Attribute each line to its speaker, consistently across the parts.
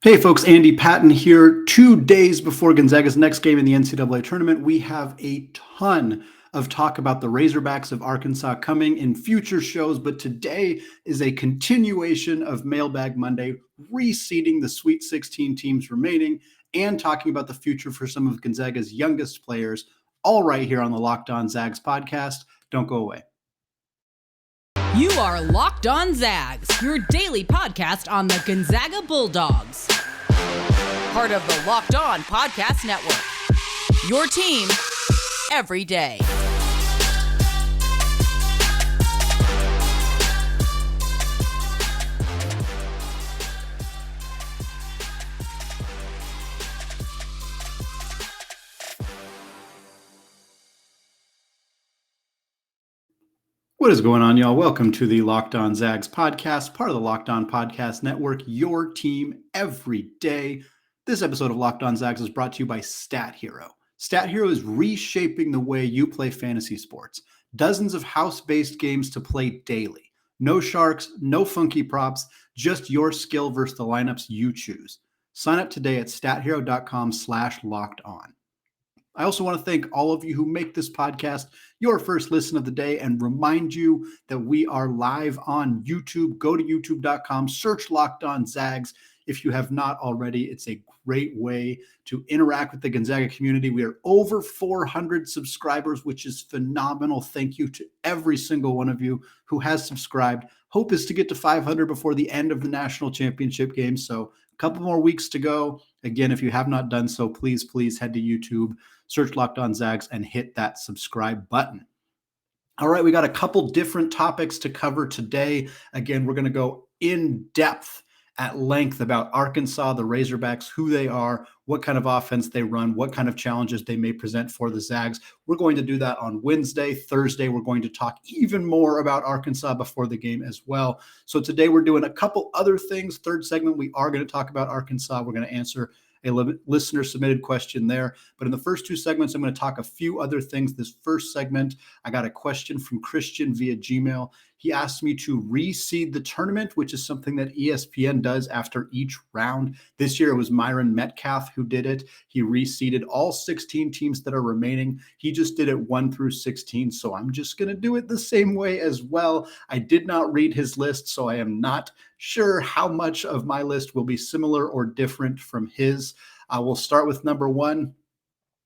Speaker 1: Hey folks, Andy Patton here. 2 days before Gonzaga's next game in the NCAA Tournament, we have a ton of talk about the Razorbacks of Arkansas coming in future shows, but today is a continuation of Mailbag Monday, reseeding the Sweet 16 teams remaining and talking about the future for some of Gonzaga's youngest players, all right here on the Locked On Zags podcast. Don't go away.
Speaker 2: You are Locked On Zags, your daily podcast on the Gonzaga Bulldogs. Part of the Locked On Podcast Network. Your team every day.
Speaker 1: What is going on, y'all? Welcome to the Locked On Zags podcast, part of the Locked On Podcast Network, your team every day. This episode of Locked On Zags is brought to you by Stat Hero. Stat Hero is reshaping the way you play fantasy sports. Dozens of house-based games to play daily. No sharks, no funky props, just your skill versus the lineups you choose. Sign up today at stathero.com/lockedon. I also want to thank all of you who make this podcast your first listen of the day and remind you that we are live on YouTube. Go to youtube.com, search Locked On Zags. If you have not already, it's a great way to interact with the Gonzaga community. We are over 400 subscribers, which is phenomenal. Thank you to every single one of you who has subscribed. Hope is to get to 500 before the end of the national championship game. So a couple more weeks to go. Again, if you have not done so, please head to YouTube, search Locked On Zags, and hit that subscribe button. All right, we got a couple different topics to cover today. Again, we're going to go in depth at length about Arkansas, the Razorbacks, who they are, what kind of offense they run, what kind of challenges they may present for the Zags. We're going to do that on Wednesday. Thursday, we're going to talk even more about Arkansas before the game as well. So today we're doing a couple other things. Third segment, we are going to talk about Arkansas. We're going to answer a listener submitted question there. But in the first two segments, I'm going to talk a few other things. This first segment, I got a question from Christian via Gmail. He asked me to reseed the tournament, which is something that ESPN does after each round. This year, it was Myron Metcalf who did it. He reseeded all 16 teams that are remaining. He just did it 1 through 16. So I'm just going to do it the same way as well. I did not read his list, so I am not sure how much of my list will be similar or different from his. We'll start with number 1,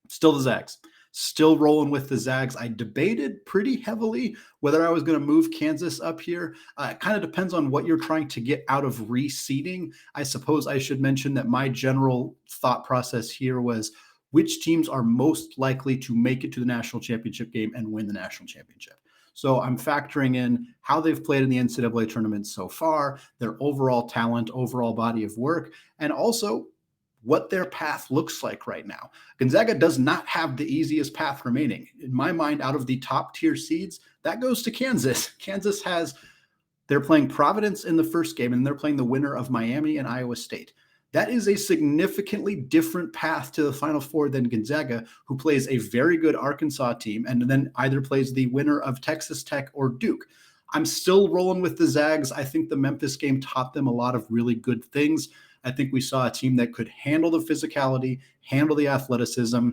Speaker 1: still the Zags. Still rolling with the Zags. I debated pretty heavily whether I was going to move Kansas up here. It kind of depends on what you're trying to get out of reseeding. I suppose I should mention that my general thought process here was which teams are most likely to make it to the national championship game and win the national championship. So I'm factoring in how they've played in the NCAA tournament so far, their overall talent, overall body of work, and also what their path looks like right now. Gonzaga does not have the easiest path remaining. In my mind, out of the top tier seeds, that goes to Kansas. They're playing Providence in the first game, and they're playing the winner of Miami and Iowa State. That is a significantly different path to the Final Four than Gonzaga, who plays a very good Arkansas team and then either plays the winner of Texas Tech or Duke. I'm still rolling with the Zags. I think the Memphis game taught them a lot of really good things. I think we saw a team that could handle the physicality, handle the athleticism,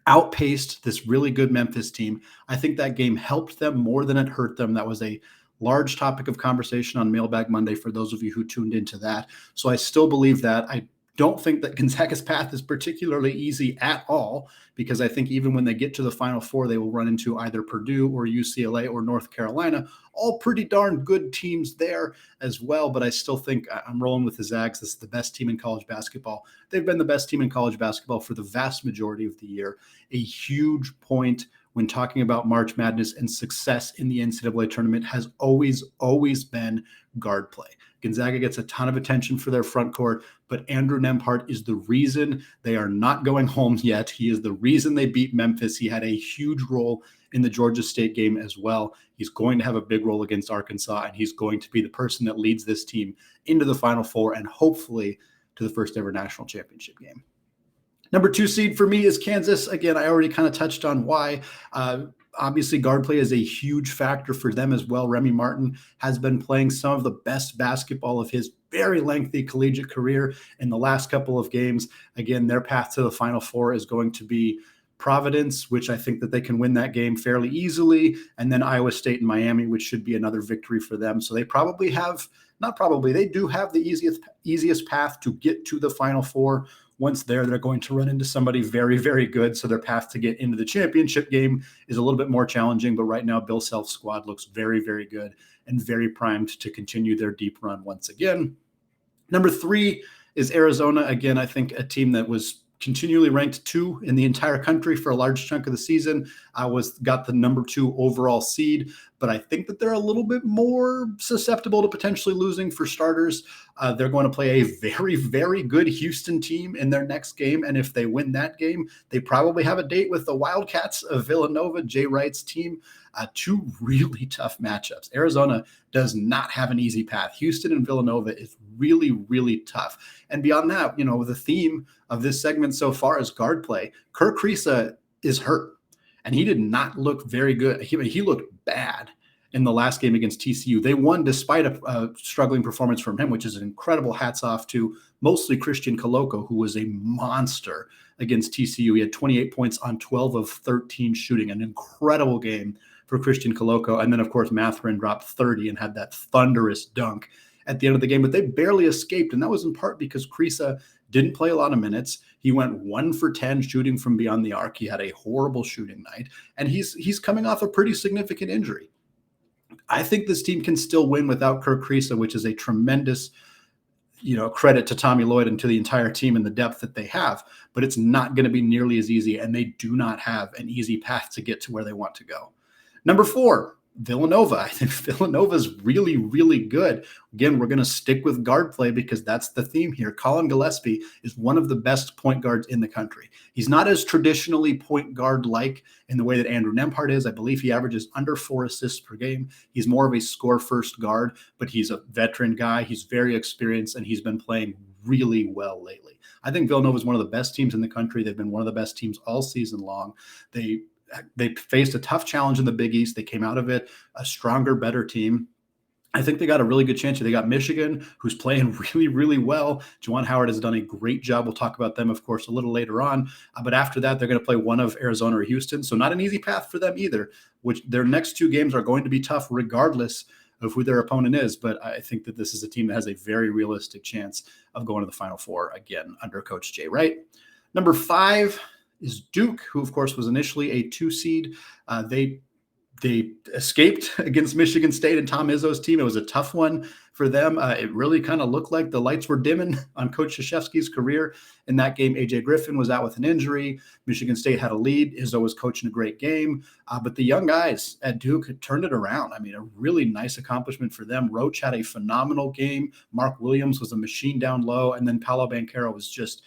Speaker 1: outpaced this really good Memphis team. I think that game helped them more than it hurt them. That was a large topic of conversation on Mailbag Monday for those of you who tuned into that. So I still believe that. I don't think that Gonzaga's path is particularly easy at all, because I think even when they get to the Final Four, they will run into either Purdue or UCLA or North Carolina, all pretty darn good teams there as well. But I still think I'm rolling with the Zags. This is the best team in college basketball. They've been the best team in college basketball for the vast majority of the year. A huge point when talking about March Madness and success in the NCAA tournament has always been guard play. Gonzaga gets a ton of attention for their front court, but Andrew Namphard is the reason they are not going home yet. He is the reason they beat Memphis. He had a huge role in the Georgia State game as well. He's going to have a big role against Arkansas, and he's going to be the person that leads this team into the Final Four and hopefully to the first ever national championship game. Number 2 seed for me is Kansas. Again, I already kind of touched on why. Obviously, guard play is a huge factor for them as well. Remy Martin has been playing some of the best basketball of his very lengthy collegiate career. In the last couple of games, again, their path to the Final Four is going to be Providence, which I think that they can win that game fairly easily, and then Iowa State and Miami, which should be another victory for them. So they probably have, not probably, they do have the easiest path to get to the Final Four. Once there, they're going to run into somebody very, very good. So their path to get into the championship game is a little bit more challenging. But right now, Bill Self's squad looks very, very good and very primed to continue their deep run once again. Number 3 is Arizona. Again, I think a team that was continually ranked 2 in the entire country for a large chunk of the season. Got the number 2 overall seed, but I think that they're a little bit more susceptible to potentially losing. For starters, they're going to play a very, very good Houston team in their next game, and if they win that game, they probably have a date with the Wildcats of Villanova, Jay Wright's team. 2 really tough matchups. Arizona does not have an easy path. Houston and Villanova is really, really tough. And beyond that, the theme of this segment so far is guard play. Kerr Kriisa is hurt, and he did not look very good. He looked bad in the last game against TCU. They won despite a struggling performance from him, which is an incredible hats off to mostly Christian Coloco, who was a monster against TCU. He had 28 points on 12 of 13 shooting, an incredible game for Christian Coloco. And then, of course, Mathurin dropped 30 and had that thunderous dunk at the end of the game. But they barely escaped, and that was in part because Kriisa didn't play a lot of minutes. He went 1 for 10 shooting from beyond the arc. He had a horrible shooting night, and he's coming off a pretty significant injury. I think this team can still win without Kerr Kriisa, which is a tremendous credit to Tommy Lloyd and to the entire team and the depth that they have, but it's not going to be nearly as easy, and they do not have an easy path to get to where they want to go. Number 4, Villanova. I think Villanova is really, really good. Again, we're going to stick with guard play because that's the theme here. Colin Gillespie is one of the best point guards in the country. He's not as traditionally point guard-like in the way that Andrew Namphard is. I believe he averages under 4 assists per game. He's more of a score-first guard, but he's a veteran guy. He's very experienced, and he's been playing really well lately. I think Villanova is one of the best teams in the country. They've been one of the best teams all season long. They faced a tough challenge in the Big East. They came out of it a stronger, better team. I think they got a really good chance. They got Michigan, who's playing really, really well. Juwan Howard has done a great job. We'll talk about them, of course, a little later on. But after that, they're going to play one of Arizona or Houston. So not an easy path for them either, which their next 2 games are going to be tough regardless of who their opponent is. But I think that this is a team that has a very realistic chance of going to the Final Four again under Coach Jay Wright. Number 5 is Duke, who, of course, was initially a 2 seed. They escaped against Michigan State and Tom Izzo's team. It was a tough one for them. It really kind of looked like the lights were dimming on Coach Krzyzewski's career in that game. A.J. Griffin was out with an injury. Michigan State had a lead. Izzo was coaching a great game. But the young guys at Duke had turned it around. I mean, a really nice accomplishment for them. Roach had a phenomenal game. Mark Williams was a machine down low. And then Paolo Banchero was just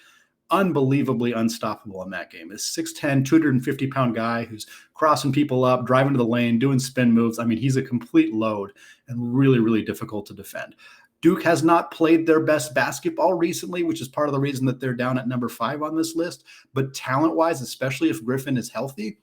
Speaker 1: unbelievably unstoppable in that game. This 6'10", 250-pound guy who's crossing people up, driving to the lane, doing spin moves. I mean, he's a complete load and really, really difficult to defend. Duke has not played their best basketball recently, which is part of the reason that they're down at number 5 on this list. But talent-wise, especially if Griffin is healthy,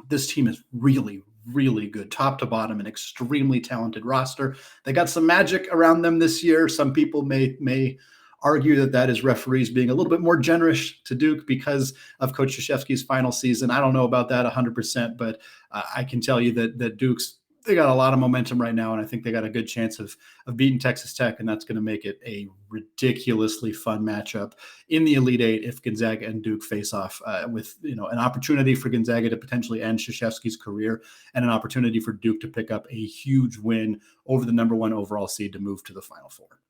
Speaker 1: this team is really, really good, top to bottom, an extremely talented roster. They got some magic around them this year. Some people may argue that is referees being a little bit more generous to Duke because of Coach Krzyzewski's final season. I don't know about that 100%, but I can tell you that Duke's, they got a lot of momentum right now, and I think they got a good chance of beating Texas Tech, and that's going to make it a ridiculously fun matchup in the Elite Eight if Gonzaga and Duke face off with an opportunity for Gonzaga to potentially end Krzyzewski's career and an opportunity for Duke to pick up a huge win over the number 1 overall seed to move to the Final Four.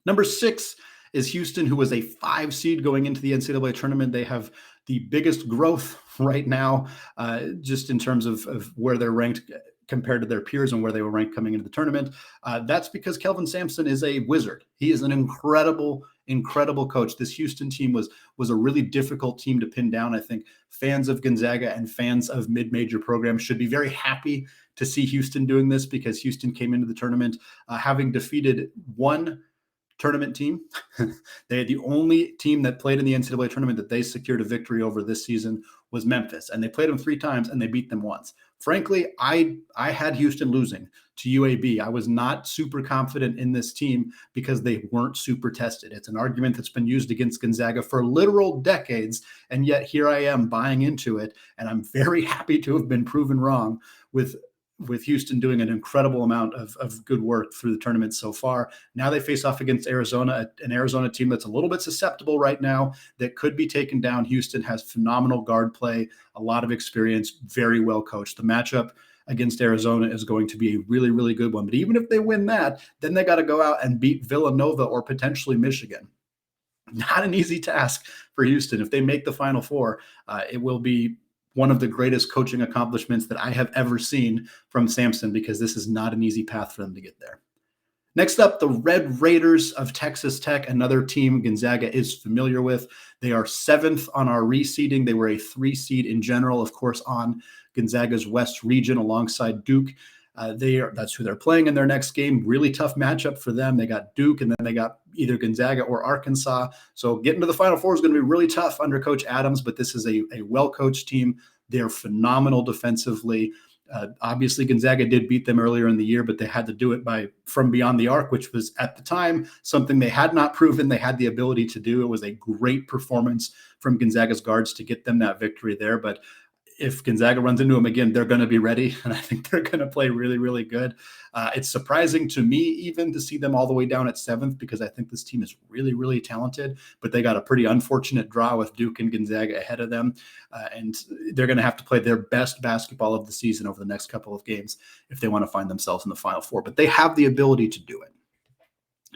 Speaker 1: Number 6 is Houston, who was a 5 seed going into the NCAA tournament. They have the biggest growth right now, just in terms of where they're ranked compared to their peers and where they were ranked coming into the tournament. That's because Kelvin Sampson is a wizard. He is an incredible coach. This Houston team was a really difficult team to pin down. I think fans of Gonzaga and fans of mid-major programs should be very happy to see Houston doing this because Houston came into the tournament having defeated 1 tournament team. The only team that played in the NCAA tournament that they secured a victory over this season was Memphis, and they played them 3 times and they beat them once. frankly, I had Houston losing to UAB. I was not super confident in this team because they weren't super tested. It's an argument that's been used against Gonzaga for literal decades, and yet here I am buying into it, and I'm very happy to have been proven wrong with Houston doing an incredible amount of good work through the tournament so far. Now they face off against Arizona, an Arizona team that's a little bit susceptible right now that could be taken down. Houston has phenomenal guard play, a lot of experience, very well coached. The matchup against Arizona is going to be a really, really good one. But even if they win that, then they got to go out and beat Villanova or potentially Michigan. Not an easy task for Houston. If they make the Final Four, it will be one of the greatest coaching accomplishments that I have ever seen from Sampson, because this is not an easy path for them to get there. Next up, the Red Raiders of Texas Tech, another team Gonzaga is familiar with. They are 7th on our reseeding. They were a 3 seed in general, of course, on Gonzaga's West region alongside Duke. That's who they're playing in their next game. Really tough matchup for them. They got Duke, and then they got either Gonzaga or Arkansas. So getting to the Final Four is going to be really tough under Coach Adams, but this is a well-coached team. They're phenomenal defensively. Obviously, Gonzaga did beat them earlier in the year, but they had to do it from beyond the arc, which was at the time something they had not proven they had the ability to do. It was a great performance from Gonzaga's guards to get them that victory there. But if Gonzaga runs into them again, they're going to be ready, and I think they're going to play really, really good. It's surprising to me even to see them all the way down at 7th, because I think this team is really, really talented, but they got a pretty unfortunate draw with Duke and Gonzaga ahead of them, and they're going to have to play their best basketball of the season over the next couple of games if they want to find themselves in the Final Four, but they have the ability to do it.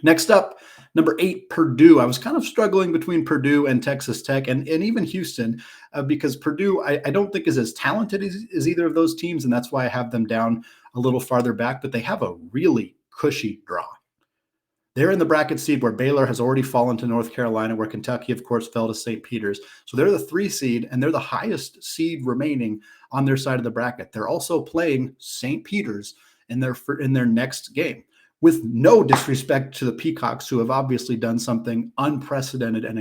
Speaker 1: Next up, number 8, Purdue. I was kind of struggling between Purdue and Texas Tech and even Houston because Purdue, I don't think is as talented as either of those teams, and that's why I have them down a little farther back, but they have a really cushy draw. They're in the bracket seed where Baylor has already fallen to North Carolina, where Kentucky, of course, fell to St. Peter's. So they're the 3 seed, and they're the highest seed remaining on their side of the bracket. They're also playing St. Peter's in their next game. With no disrespect to the Peacocks, who have obviously done something unprecedented and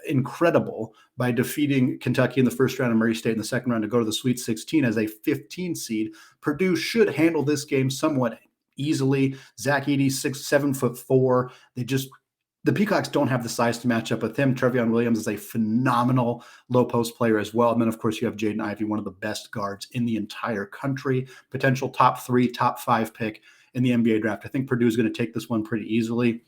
Speaker 1: incredible by defeating Kentucky in the first round and Murray State in the second round to go to the Sweet 16 as a 15 seed, Purdue should handle this game somewhat easily. Zach Edey, 7'4". The Peacocks don't have the size to match up with him. Trevion Williams is a phenomenal low post player as well. And then, of course, you have Jaden Ivey, one of the best guards in the entire country, potential top 3, top 5 pick in the NBA draft. I think Purdue is going to take this one pretty easily.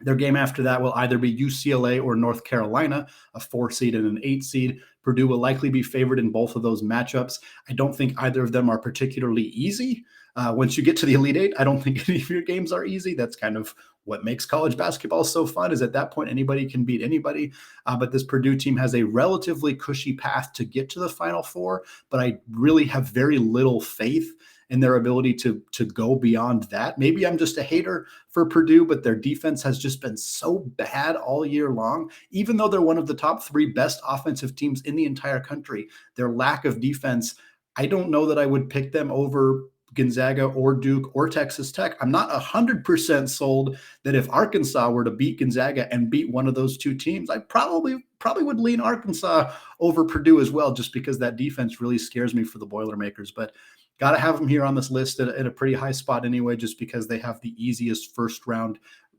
Speaker 1: Their game after that will either be UCLA or North Carolina, a 4 seed and an 8 seed. Purdue will likely be favored in both of those matchups. I don't think either of them are particularly easy. Once you get to the Elite Eight, I don't think any of your games are easy. That's kind of what makes college basketball so fun, is at that point anybody can beat anybody. But this Purdue team has a relatively cushy path to get to the Final Four, but I really have very little faith in their ability to go beyond that. Maybe I'm just a hater for Purdue, but their defense has just been so bad all year long. Even though they're one of the top 3 best offensive teams in the entire country, their lack of defense, I don't know that I would pick them over Gonzaga or Duke or Texas Tech. I'm not 100% sold that if Arkansas were to beat Gonzaga and beat one of those 2 teams, I probably would lean Arkansas over Purdue as well, just because that defense really scares me for the Boilermakers. But got to have them here on this list at a pretty high spot anyway, just because they have the easiest first round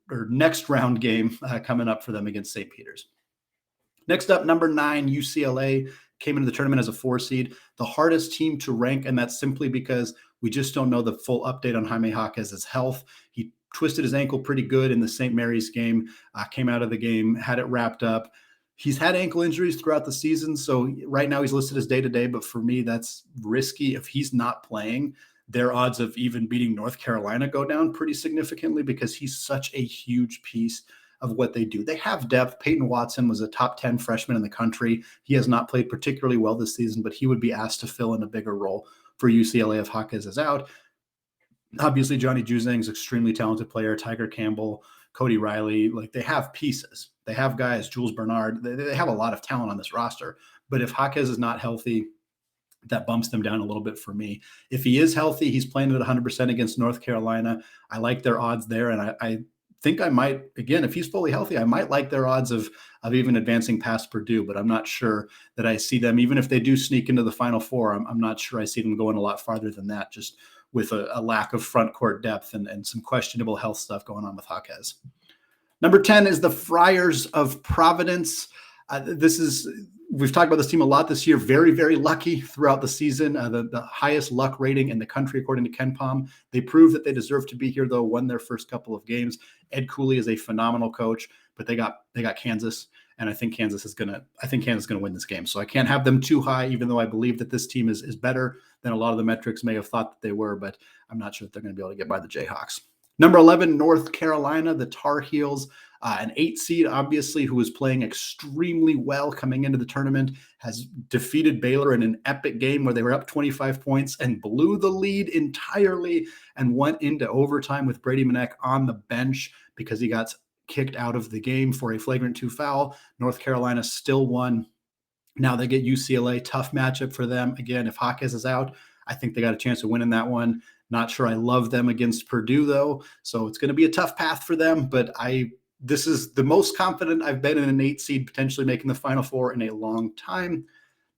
Speaker 1: or next round game coming up for them against St. Peter's. Next up, number 9, UCLA came into the tournament as a 4 seed, the hardest team to rank, and that's simply because we just don't know the full update on Jaime Hawk as his health. He twisted his ankle pretty good in the St. Mary's game, came out of the game, had it wrapped up. He's had ankle injuries throughout the season, so right now he's listed as day-to-day, but for me, that's risky. If he's not playing, their odds of even beating North Carolina go down pretty significantly, because he's such a huge piece of what they do. They have depth. Peyton Watson was a top 10 freshman in the country. He has not played particularly well this season, but he would be asked to fill in a bigger role for UCLA if Hawkes is out. Obviously, Johnny Juzang is an extremely talented player. Tiger Campbell, Cody Riley, they have pieces. They have guys, Jules Bernard. They have a lot of talent on this roster. But if Hawkes is not healthy, that bumps them down a little bit for me. If he is healthy, he's playing at 100% against North Carolina. I like their odds there, and I think I might, again, if he's fully healthy, I might like their odds of even advancing past Purdue, but I'm not sure that I see them, even if they do sneak into the Final Four, I'm not sure I see them going a lot farther than that, just with a lack of front court depth and some questionable health stuff going on with Jaquez. Number 10 is the Friars of Providence. We've talked about this team a lot this year. Very, very lucky throughout the season. The highest luck rating in the country, according to KenPom. They proved that they deserve to be here, though. Won their first couple of games. Ed Cooley is a phenomenal coach, but they got Kansas, and I think Kansas is gonna win this game. So I can't have them too high, even though I believe that this team is better than a lot of the metrics may have thought that they were. But I'm not sure that they're going to be able to get by the Jayhawks. Number 11, North Carolina, the Tar Heels, an 8 seed, obviously, who is playing extremely well coming into the tournament, has defeated Baylor in an epic game where they were up 25 points and blew the lead entirely and went into overtime with Brady Manek on the bench because he got kicked out of the game for a flagrant 2 foul. North Carolina still won. Now they get UCLA, tough matchup for them. Again, if Jaquez is out, I think they got a chance of winning that one. Not sure I love them against Purdue, though, so it's going to be a tough path for them, but this is the most confident I've been in an 8 seed potentially making the Final Four in a long time.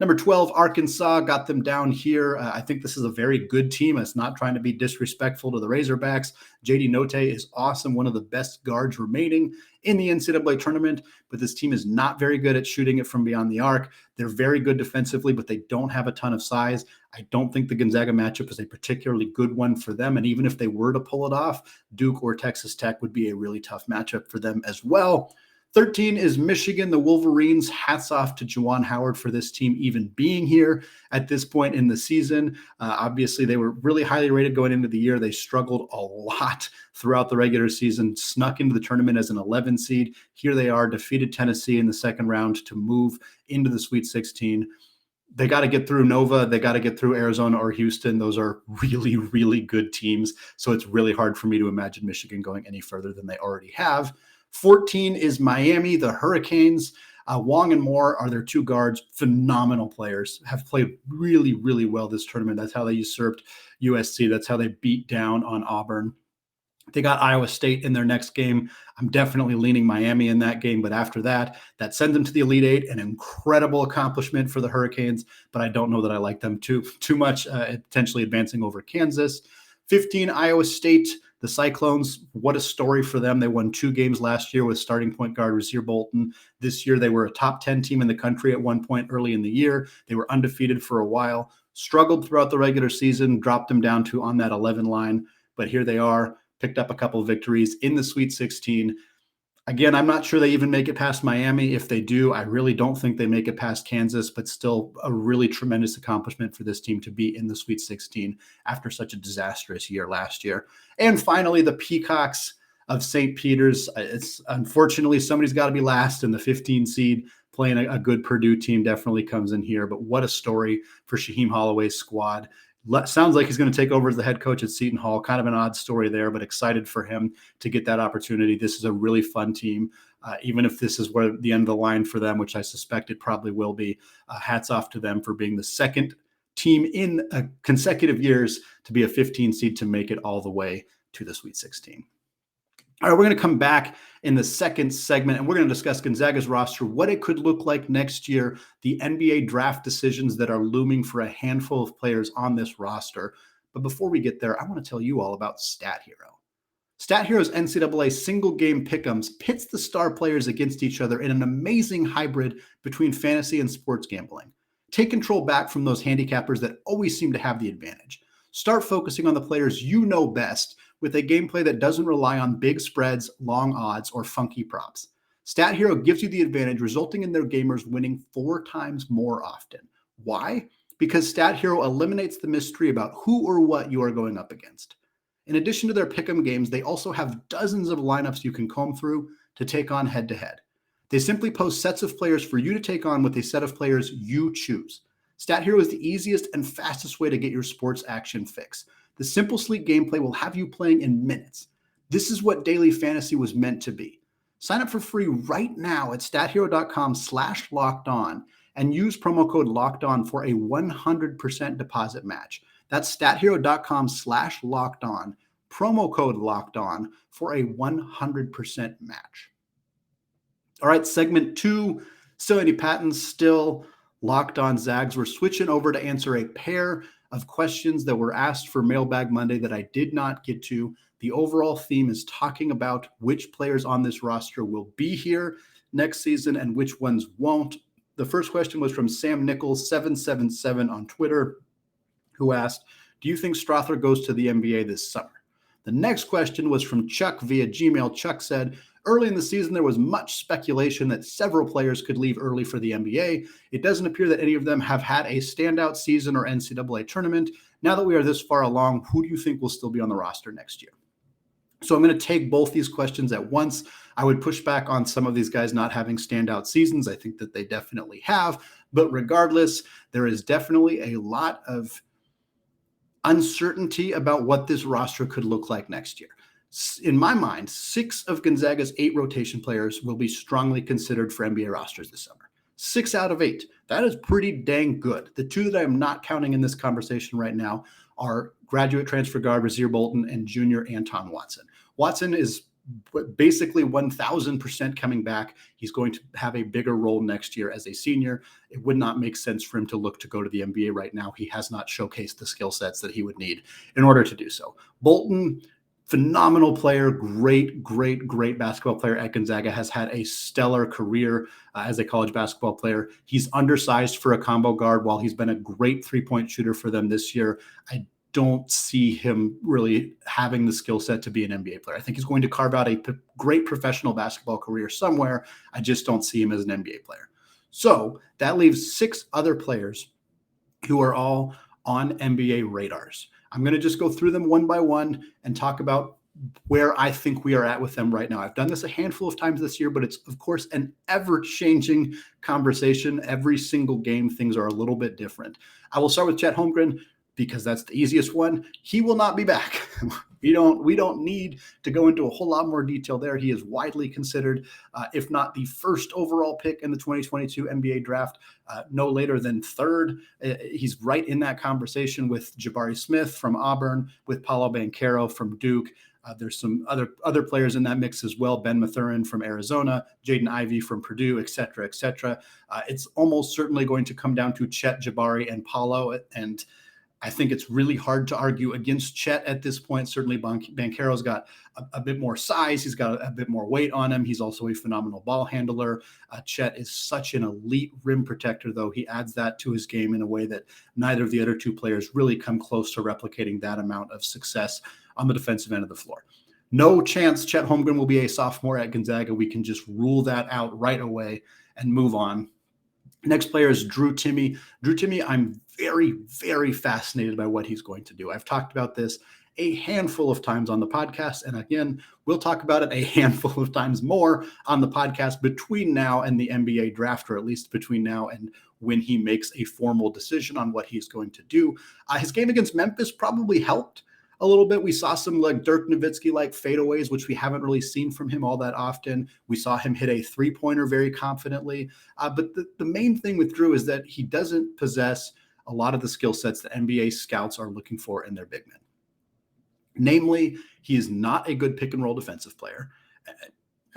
Speaker 1: Number 12, Arkansas, got them down here. I think this is a very good team. It's not trying to be disrespectful to the Razorbacks. JD Note is awesome, one of the best guards remaining in the NCAA tournament, but this team is not very good at shooting it from beyond the arc. They're very good defensively, but they don't have a ton of size. I don't think the Gonzaga matchup is a particularly good one for them, and even if they were to pull it off, Duke or Texas Tech would be a really tough matchup for them as well. 13 is Michigan, the Wolverines. Hats off to Juwan Howard for this team even being here at this point in the season. Obviously, they were really highly rated going into the year. They struggled a lot throughout the regular season, snuck into the tournament as an 11 seed. Here they are, defeated Tennessee in the second round to move into the Sweet 16. They got to get through Nova. They got to get through Arizona or Houston. Those are really, really good teams. So it's really hard for me to imagine Michigan going any further than they already have. 14 is Miami, the Hurricanes. Wong and Moore are their 2 guards, phenomenal players, have played really, really well this tournament. That's how they usurped USC. That's how they beat down on Auburn. They got Iowa State in their next game. I'm definitely leaning Miami in that game, but after that sends them to the Elite Eight, an incredible accomplishment for the Hurricanes, but I don't know that I like them too much, potentially advancing over Kansas. 15, Iowa State. The Cyclones, what a story for them. They won 2 games last year with starting point guard Rasir Bolton. This year, they were a top 10 team in the country at one point early in the year. They were undefeated for a while, struggled throughout the regular season, dropped them down to on that 11 line. But here they are, picked up a couple of victories in the Sweet 16. Again, I'm not sure they even make it past Miami. If they do, I really don't think they make it past Kansas, but still a really tremendous accomplishment for this team to be in the Sweet 16 after such a disastrous year last year. And finally, the Peacocks of St. Peter's. It's unfortunately somebody's got to be last, in the 15 seed. Playing a good Purdue team definitely comes in here, but what a story for Shaheem Holloway's squad. Sounds like he's going to take over as the head coach at Seton Hall. Kind of an odd story there, but excited for him to get that opportunity. This is a really fun team. Even if this is where the end of the line for them, which I suspect it probably will be, hats off to them for being the second team in consecutive years to be a 15 seed to make it all the way to the Sweet 16. All right, we're going to come back in the second segment, and we're going to discuss Gonzaga's roster, what it could look like next year, the NBA draft decisions that are looming for a handful of players on this roster. But before we get there, I want to tell you all about Stat Hero. Stat Hero's NCAA single-game pick'ems pits the star players against each other in an amazing hybrid between fantasy and sports gambling. Take control back from those handicappers that always seem to have the advantage. Start focusing on the players you know best with a gameplay that doesn't rely on big spreads, long odds, or funky props. Stat Hero gives you the advantage, resulting in their gamers winning 4 times more often. Why? Because Stat Hero eliminates the mystery about who or what you are going up against. In addition to their pick'em games, they also have dozens of lineups you can comb through to take on head-to-head. They simply post sets of players for you to take on with a set of players you choose. Stat Hero is the easiest and fastest way to get your sports action fix. The simple, sleek gameplay will have you playing in minutes. This is what daily fantasy was meant to be. Sign up for free right now at stathero.com/lockedon and use promo code LOCKEDON for a 100% deposit match. That's stathero.com/lockedon, promo code locked on for a 100% match. All right, segment 2, still Andy Patton, still Locked On Zags. We're switching over to answer a pair of questions that were asked for Mailbag Monday that I did not get to. The overall theme is talking about which players on this roster will be here next season and which ones won't. The first question was from Sam Nichols, 777 on Twitter, who asked, do you think Strawther goes to the NBA this summer? The next question was from Chuck via Gmail. Chuck said, early in the season, there was much speculation that several players could leave early for the NBA. It doesn't appear that any of them have had a standout season or NCAA tournament. Now that we are this far along, who do you think will still be on the roster next year? So I'm going to take both these questions at once. I would push back on some of these guys not having standout seasons. I think that they definitely have. But regardless, there is definitely a lot of uncertainty about what this roster could look like next year. In my mind, 6 of Gonzaga's 8 rotation players will be strongly considered for NBA rosters this summer. 6 out of 8. That is pretty dang good. The 2 that I'm not counting in this conversation right now are graduate transfer guard Rasir Bolton and junior Anton Watson. Watson is basically 1,000% coming back. He's going to have a bigger role next year as a senior. It would not make sense for him to look to go to the NBA right now. He has not showcased the skill sets that he would need in order to do so. Bolton, phenomenal player, great basketball player at Gonzaga, has had a stellar career as a college basketball player. He's undersized for a combo guard while he's been a great three-point shooter for them this year. I don't see him really having the skill set to be an NBA player. I think he's going to carve out a great professional basketball career somewhere. I just don't see him as an NBA player. So that leaves 6 other players who are all on NBA radars. I'm going to just go through them one by one and talk about where I think we are at with them right now. I've done this a handful of times this year, but it's, of course, an ever-changing conversation. Every single game, things are a little bit different. I will start with Chet Holmgren because that's the easiest one. He will not be back. We don't need to go into a whole lot more detail there. He is widely considered, if not the first overall pick in the 2022 NBA draft, no later than 3rd. He's right in that conversation with Jabari Smith from Auburn, with Paolo Banchero from Duke. There's some other players in that mix as well. Ben Mathurin from Arizona, Jaden Ivey from Purdue, et cetera, et cetera. It's almost certainly going to come down to Chet, Jabari, and Paolo, and I think it's really hard to argue against Chet at this point. Certainly Banchero's got a bit more size. He's got a bit more weight on him. He's also a phenomenal ball handler. Chet is such an elite rim protector, though. He adds that to his game in a way that neither of the other 2 players really come close to replicating that amount of success on the defensive end of the floor. No chance Chet Holmgren will be a sophomore at Gonzaga. We can just rule that out right away and move on. Next player is Drew Timme. Drew Timme, I'm very fascinated by what he's going to do. I've talked about this a handful of times on the podcast. And again, we'll talk about it a handful of times more on the podcast between now and the NBA draft, or at least between now and when he makes a formal decision on what he's going to do. His game against Memphis probably helped a little bit. We saw some like Dirk Nowitzki-like fadeaways, which we haven't really seen from him all that often. We saw him hit a 3-pointer very confidently. But the main thing with Drew is that he doesn't possess a lot of the skill sets that NBA scouts are looking for in their big men. Namely, he is not a good pick and roll defensive player.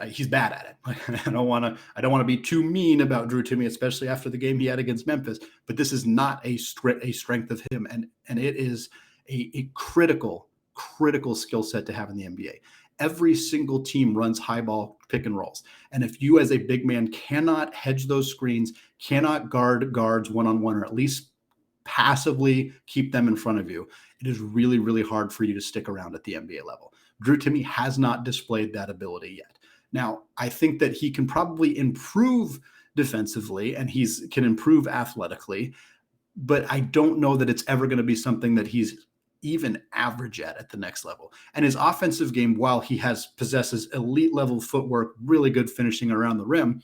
Speaker 1: He's bad at it. I don't want to be too mean about Drew Timme, especially after the game he had against Memphis, but this is not a strength of him. And it is a critical skill set to have in the NBA. Every single team runs high ball pick and rolls. And if you as a big man cannot hedge those screens, cannot guard guards one-on-one, or at least passively keep them in front of you, it is really hard for you to stick around at the NBA level. Drew Timme has not displayed that ability yet. Now, I think that he can probably improve defensively and can improve athletically, but I don't know that it's ever going to be something that he's even average at the next level. And his offensive game, while he possesses elite level footwork, really good finishing around the rim,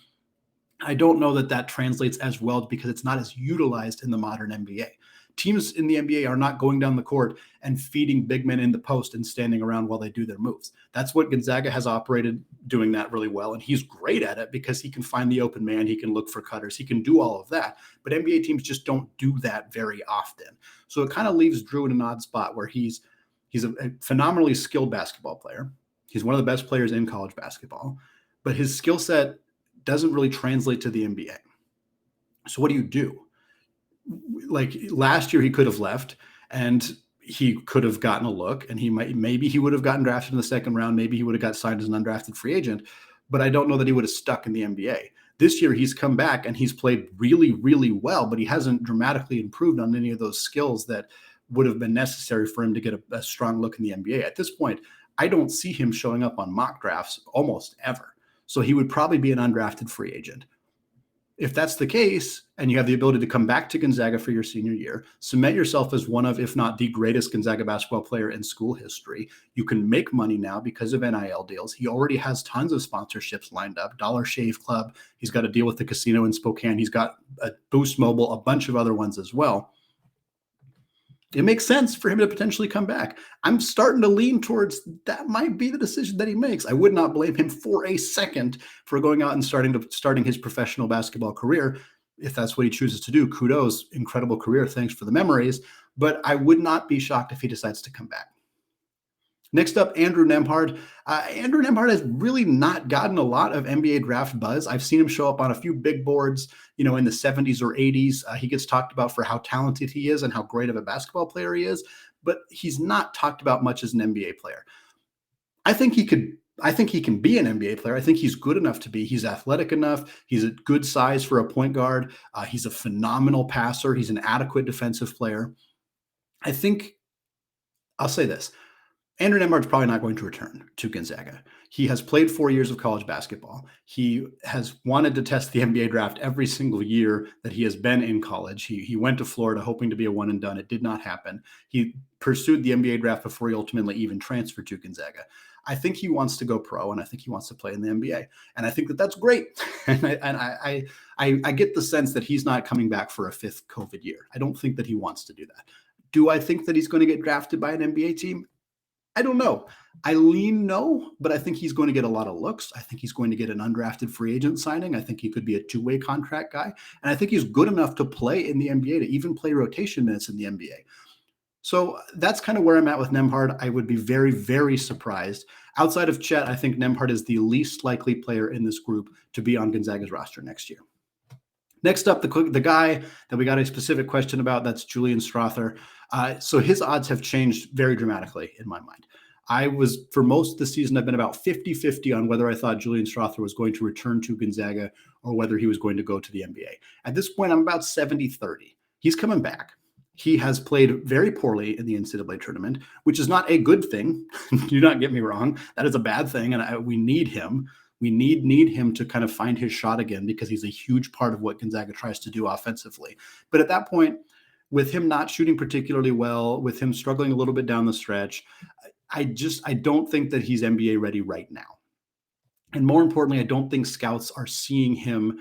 Speaker 1: I don't know that translates as well because it's not as utilized in the modern NBA. Teams in the NBA are not going down the court and feeding big men in the post and standing around while they do their moves. That's what Gonzaga has operated, doing that really well. And he's great at it because he can find the open man. He can look for cutters. He can do all of that. But NBA teams just don't do that very often. So it kind of leaves Drew in an odd spot where he's He's a phenomenally skilled basketball player. He's one of the best players in college basketball, but his skill set doesn't really translate to the NBA. So what do? Like last year, he could have left and he could have gotten a look, and maybe he would have gotten drafted in the second round. Maybe he would have got signed as an undrafted free agent, but I don't know that he would have stuck in the NBA. This year, he's come back and he's played really, really well, but he hasn't dramatically improved on any of those skills that would have been necessary for him to get a strong look in the NBA. At this point, I don't see him showing up on mock drafts almost ever. So he would probably be an undrafted free agent. If that's the case, and you have the ability to come back to Gonzaga for your senior year, cement yourself as one of, if not the greatest Gonzaga basketball player in school history. You can make money now because of NIL deals. He already has tons of sponsorships lined up. Dollar Shave Club. He's got a deal with the casino in Spokane. He's got a Boost Mobile, a bunch of other ones as well. It makes sense for him to potentially come back. I'm starting to lean towards that might be the decision that he makes. I would not blame him for a second for going out and starting his professional basketball career. If that's what he chooses to do, kudos, incredible career. Thanks for the memories. But I would not be shocked if he decides to come back. Next up, Andrew Namphard. Andrew Namphard has really not gotten a lot of NBA draft buzz. I've seen him show up on a few big boards, in the 70s or 80s. He gets talked about for how talented he is and how great of a basketball player he is, but he's not talked about much as an NBA player. I think he can be an NBA player. I think he's good enough to be. He's athletic enough. He's a good size for a point guard. He's a phenomenal passer. He's an adequate defensive player. I think I'll say this. Andrew Namphard's probably not going to return to Gonzaga. He has played 4 years of college basketball. He has wanted to test the NBA draft every single year that he has been in college. He went to Florida hoping to be a one and done. It did not happen. He pursued the NBA draft before he ultimately even transferred to Gonzaga. I think he wants to go pro, and I think he wants to play in the NBA. And I think that that's great. And I get the sense that he's not coming back for a fifth COVID year. I don't think that he wants to do that. Do I think that he's going to get drafted by an NBA team? I don't know. I lean no, but I think he's going to get a lot of looks. I think he's going to get an undrafted free agent signing. I think he could be a two-way contract guy. And I think he's good enough to play in the NBA, to even play rotation minutes in the NBA. So that's kind of where I'm at with Namphard. I would be very, very surprised. Outside of Chet, I think Namphard is the least likely player in this group to be on Gonzaga's roster next year. Next up, the guy that we got a specific question about, that's Julian Strawther. So his odds have changed very dramatically in my mind. For most of the season, I've been about 50-50 on whether I thought Julian Strawther was going to return to Gonzaga or whether he was going to go to the NBA. At this point, I'm about 70-30. He's coming back. He has played very poorly in the NCAA tournament, which is not a good thing. Do not get me wrong. That is a bad thing, and we need him. We need him to kind of find his shot again, because he's a huge part of what Gonzaga tries to do offensively. But at that point, with him not shooting particularly well, with him struggling a little bit down the stretch, I don't think that he's NBA ready right now. And more importantly, I don't think scouts are seeing him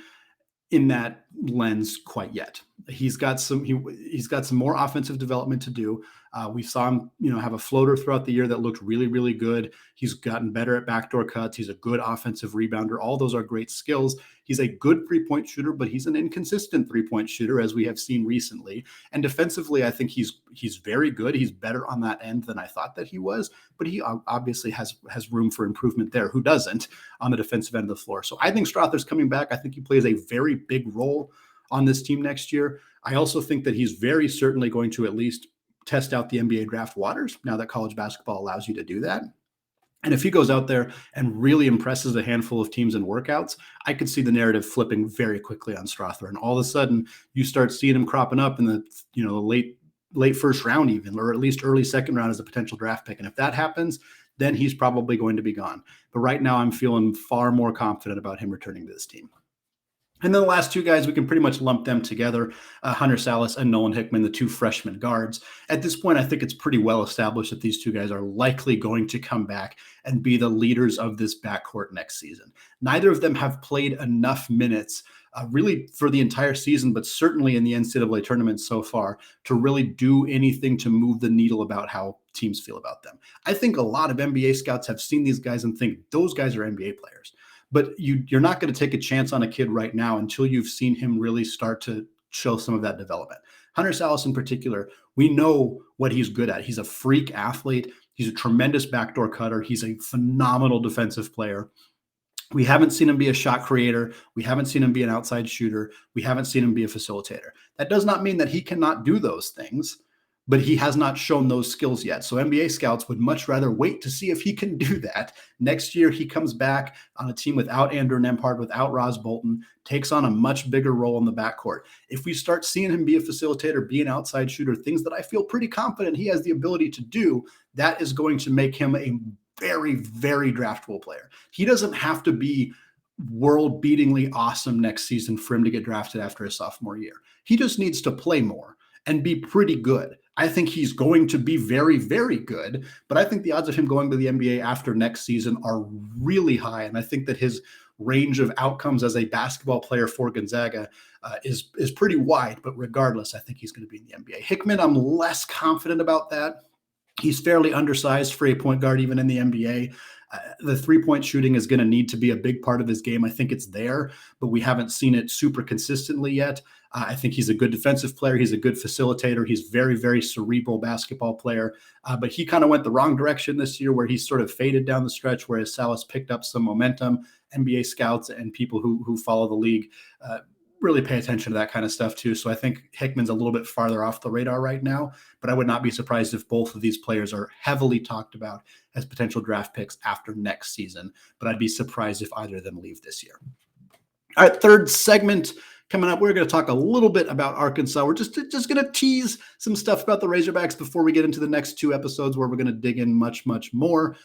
Speaker 1: in that lens quite yet. He's got some more offensive development to do. We saw him, have a floater throughout the year that looked really, really good. He's gotten better at backdoor cuts. He's a good offensive rebounder. All those are great skills. He's a good three-point shooter, but he's an inconsistent three-point shooter, as we have seen recently. And defensively, I think he's very good. He's better on that end than I thought that he was, but he obviously has room for improvement there. Who doesn't on the defensive end of the floor? So I think Strawther's coming back. I think he plays a very big role on this team next year. I also think that he's very certainly going to at least test out the NBA draft waters now that college basketball allows you to do that. And if he goes out there and really impresses a handful of teams in workouts, I could see the narrative flipping very quickly on Strawther. And all of a sudden you start seeing him cropping up in the late first round even, or at least early second round as a potential draft pick. And if that happens, then he's probably going to be gone. But right now I'm feeling far more confident about him returning to this team. And then the last two guys, we can pretty much lump them together, Hunter Sallis and Nolan Hickman, the two freshman guards. At this point, I think it's pretty well established that these two guys are likely going to come back and be the leaders of this backcourt next season. Neither of them have played enough minutes really for the entire season, but certainly in the NCAA tournament so far, to really do anything to move the needle about how teams feel about them. I think a lot of NBA scouts have seen these guys and think those guys are NBA players. But you're not going to take a chance on a kid right now until you've seen him really start to show some of that development. Hunter Sallis in particular, we know what he's good at. He's a freak athlete. He's a tremendous backdoor cutter. He's a phenomenal defensive player. We haven't seen him be a shot creator. We haven't seen him be an outside shooter. We haven't seen him be a facilitator. That does not mean that he cannot do those things, but he has not shown those skills yet. So NBA scouts would much rather wait to see if he can do that. Next year, he comes back on a team without Andrew Namphard, without Ross Bolton, takes on a much bigger role in the backcourt. If we start seeing him be a facilitator, be an outside shooter, things that I feel pretty confident he has the ability to do, that is going to make him a very, very draftable player. He doesn't have to be world-beatingly awesome next season for him to get drafted after his sophomore year. He just needs to play more and be pretty good. I think he's going to be very, very good, but I think the odds of him going to the NBA after next season are really high, and I think that his range of outcomes as a basketball player for Gonzaga is pretty wide, but regardless, I think he's going to be in the NBA. Hickman, I'm less confident about that. He's fairly undersized for a point guard, even in the NBA. The three-point shooting is going to need to be a big part of his game. I think it's there, but we haven't seen it super consistently yet. I think he's a good defensive player. He's a good facilitator. He's very, very cerebral basketball player. But he kind of went the wrong direction this year where he sort of faded down the stretch, whereas Salas picked up some momentum. NBA scouts and people who follow the league really pay attention to that kind of stuff too. So I think Hickman's a little bit farther off the radar right now, but I would not be surprised if both of these players are heavily talked about as potential draft picks after next season, but I'd be surprised if either of them leave this year. All right, third segment coming up. We're going to talk a little bit about Arkansas. We're just going to tease some stuff about the Razorbacks before we get into the next two episodes where we're going to dig in much, much more.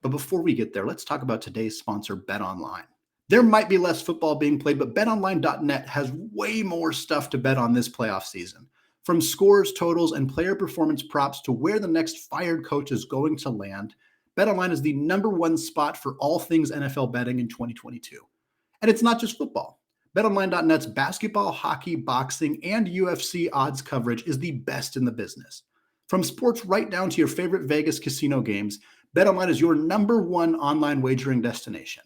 Speaker 1: But before we get there, let's talk about today's sponsor, BetOnline. There might be less football being played, but betonline.net has way more stuff to bet on this playoff season. From scores, totals, and player performance props to where the next fired coach is going to land, BetOnline is the #1 spot for all things NFL betting in 2022. And it's not just football. BetOnline.net's basketball, hockey, boxing, and UFC odds coverage is the best in the business. From sports right down to your favorite Vegas casino games, BetOnline is your #1 online wagering destination.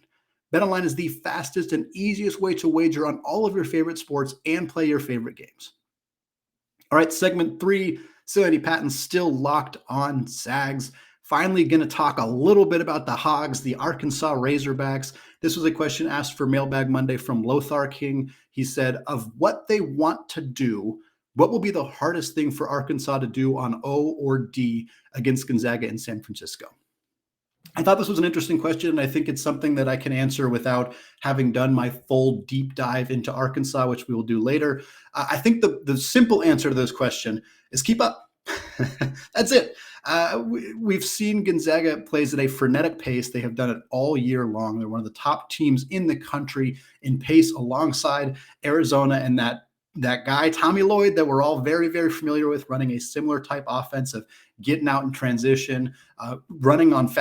Speaker 1: BetOnline is the fastest and easiest way to wager on all of your favorite sports and play your favorite games. All right, segment 3, Sandy Patton still locked on Zags. Finally going to talk a little bit about the Hogs, the Arkansas Razorbacks. This was a question asked for Mailbag Monday from Lothar King. He said, of what they want to do, what will be the hardest thing for Arkansas to do on O or D against Gonzaga in San Francisco? I thought this was an interesting question, and I think it's something that I can answer without having done my full deep dive into Arkansas, which we will do later. I think the simple answer to this question is keep up. That's it. We've seen Gonzaga plays at a frenetic pace. They have done it all year long. They're one of the top teams in the country in pace alongside Arizona and that guy, Tommy Lloyd, that we're all very, very familiar with, running a similar type offense of getting out in transition, running on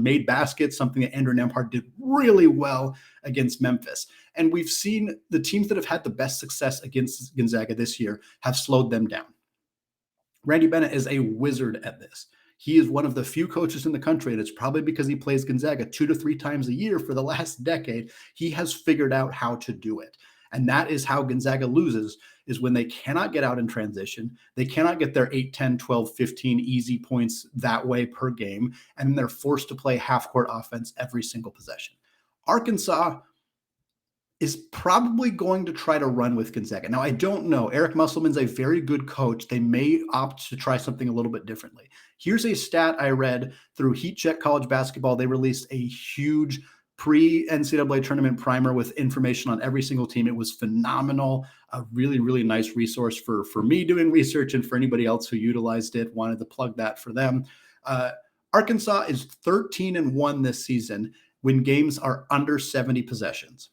Speaker 1: made baskets, something that Andrew Namphard did really well against Memphis. And we've seen the teams that have had the best success against Gonzaga this year have slowed them down. Randy Bennett is a wizard at this. He is one of the few coaches in the country, and it's probably because he plays Gonzaga 2 to 3 times a year for the last decade. He has figured out how to do it. And that is how Gonzaga loses, is when they cannot get out in transition. They cannot get their 8, 10, 12, 15 easy points that way per game, and they're forced to play half-court offense every single possession. Arkansas is probably going to try to run with Gonzaga. Now, I don't know. Eric Musselman's a very good coach. They may opt to try something a little bit differently. Here's a stat I read through Heat Check College Basketball. They released a huge pre-NCAA tournament primer with information on every single team. It was phenomenal. A really, really nice resource for me doing research and for anybody else who utilized it. Wanted to plug that for them. Arkansas is 13-1 this season when games are under 70 possessions.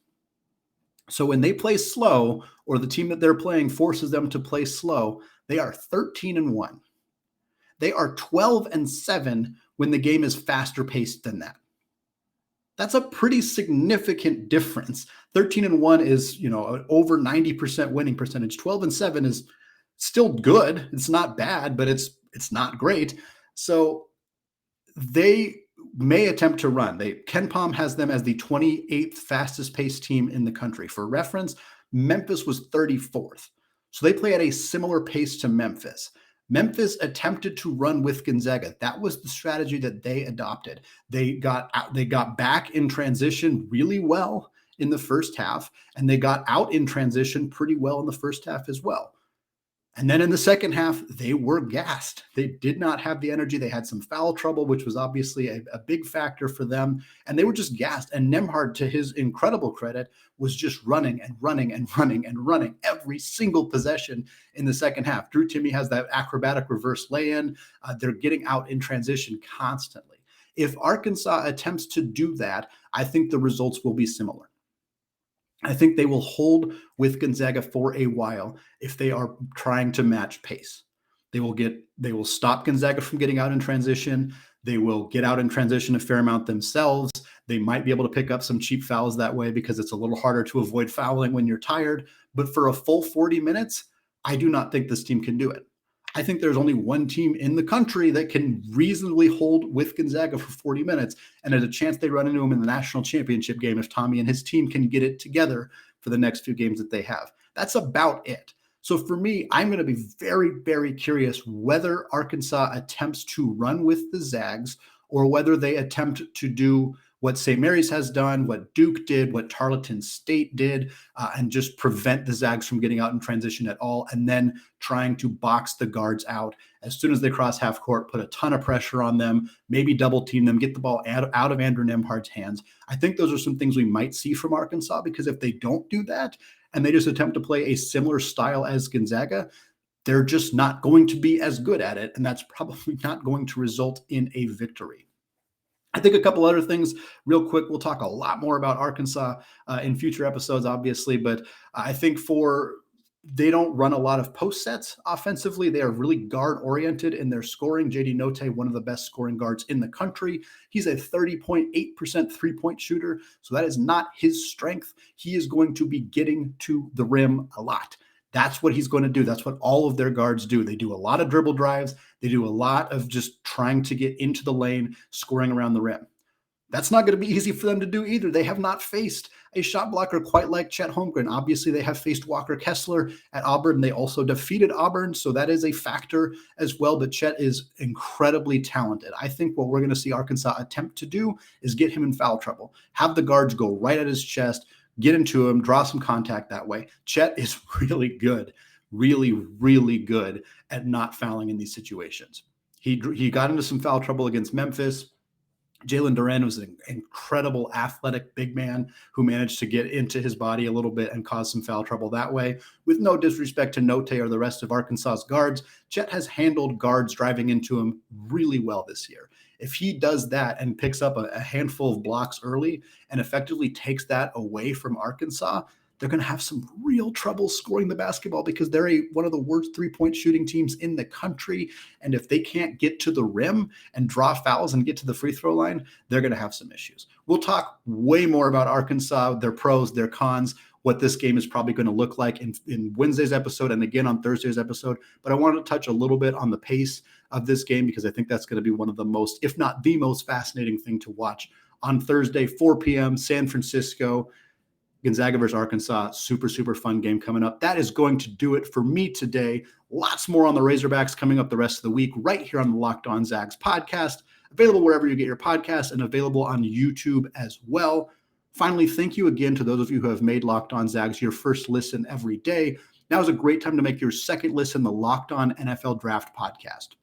Speaker 1: So when they play slow, or the team that they're playing forces them to play slow, they are 13-1. They are 12-7 when the game is faster paced than that. That's a pretty significant difference. 13-1 is, over 90% winning percentage. 12-7 is still good. It's not bad, but it's not great. So they may attempt to run. Ken Pom has them as the 28th fastest paced team in the country. For reference, Memphis was 34th. So they play at a similar pace to Memphis. Memphis attempted to run with Gonzaga. That was the strategy that they adopted. They got back in transition really well in the first half, and they got out in transition pretty well in the first half as well. And then in the second half, they were gassed. They did not have the energy. They had some foul trouble, which was obviously a big factor for them. And they were just gassed. And Namphard, to his incredible credit, was just running and running and running and running every single possession in the second half. Drew Timme has that acrobatic reverse lay-in. They're getting out in transition constantly. If Arkansas attempts to do that, I think the results will be similar. I think they will hold with Gonzaga for a while if they are trying to match pace. They will stop Gonzaga from getting out in transition. They will get out in transition a fair amount themselves. They might be able to pick up some cheap fouls that way because it's a little harder to avoid fouling when you're tired. But for a full 40 minutes, I do not think this team can do it. I think there's only one team in the country that can reasonably hold with Gonzaga for 40 minutes, and there's a chance they run into them in the national championship game if Tommy and his team can get it together for the next few games that they have. That's about it. So for me, I'm going to be very, very curious whether Arkansas attempts to run with the Zags or whether they attempt to do what St. Mary's has done, what Duke did, what Tarleton State did, and just prevent the Zags from getting out in transition at all, and then trying to box the guards out as soon as they cross half court, put a ton of pressure on them, maybe double team them, get the ball out of Andrew Namphard's hands. I think those are some things we might see from Arkansas, because if they don't do that and they just attempt to play a similar style as Gonzaga, they're just not going to be as good at it, and that's probably not going to result in a victory. I think a couple other things real quick. We'll talk a lot more about Arkansas in future episodes, obviously, but I think they don't run a lot of post sets offensively. They are really guard oriented in their scoring. JD Notae, one of the best scoring guards in the country. He's a 30.8% 3-point shooter. So that is not his strength. He is going to be getting to the rim a lot. That's what he's going to do. That's what all of their guards do. They do a lot of dribble drives. They do a lot of just trying to get into the lane, scoring around the rim. That's not going to be easy for them to do either. They have not faced a shot blocker quite like Chet Holmgren. Obviously, they have faced Walker Kessler at Auburn. They also defeated Auburn, so that is a factor as well. But Chet is incredibly talented. I think what we're going to see Arkansas attempt to do is get him in foul trouble, have the guards go right at his chest, get into him, draw some contact that way. Chet is really good, really, really good at not fouling in these situations. He got into some foul trouble against Memphis. Jalen Duren was an incredible athletic big man who managed to get into his body a little bit and cause some foul trouble that way. With no disrespect to Note or the rest of Arkansas's guards, Chet has handled guards driving into him really well this year. If he does that and picks up a handful of blocks early and effectively takes that away from Arkansas, they're going to have some real trouble scoring the basketball because they're one of the worst 3-point shooting teams in the country. And if they can't get to the rim and draw fouls and get to the free throw line, they're going to have some issues. We'll talk way more about Arkansas, their pros, their cons, what this game is probably going to look like in Wednesday's episode and again on Thursday's episode. But I wanted to touch a little bit on the pace of this game because I think that's going to be one of the most, if not the most fascinating thing to watch on Thursday, 4 p.m., San Francisco. Gonzaga versus Arkansas, super, super fun game coming up. That is going to do it for me today. Lots more on the Razorbacks coming up the rest of the week right here on the Locked On Zags podcast, available wherever you get your podcasts and available on YouTube as well. Finally, thank you again to those of you who have made Locked On Zags your first listen every day. Now is a great time to make your second listen, the Locked On NFL Draft podcast.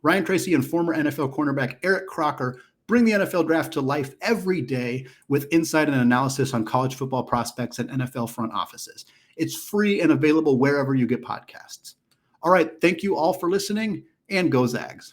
Speaker 1: Ryan Tracy and former NFL cornerback Eric Crocker bring the NFL draft to life every day with insight and analysis on college football prospects and NFL front offices. It's free and available wherever you get podcasts. All right, thank you all for listening, and go Zags.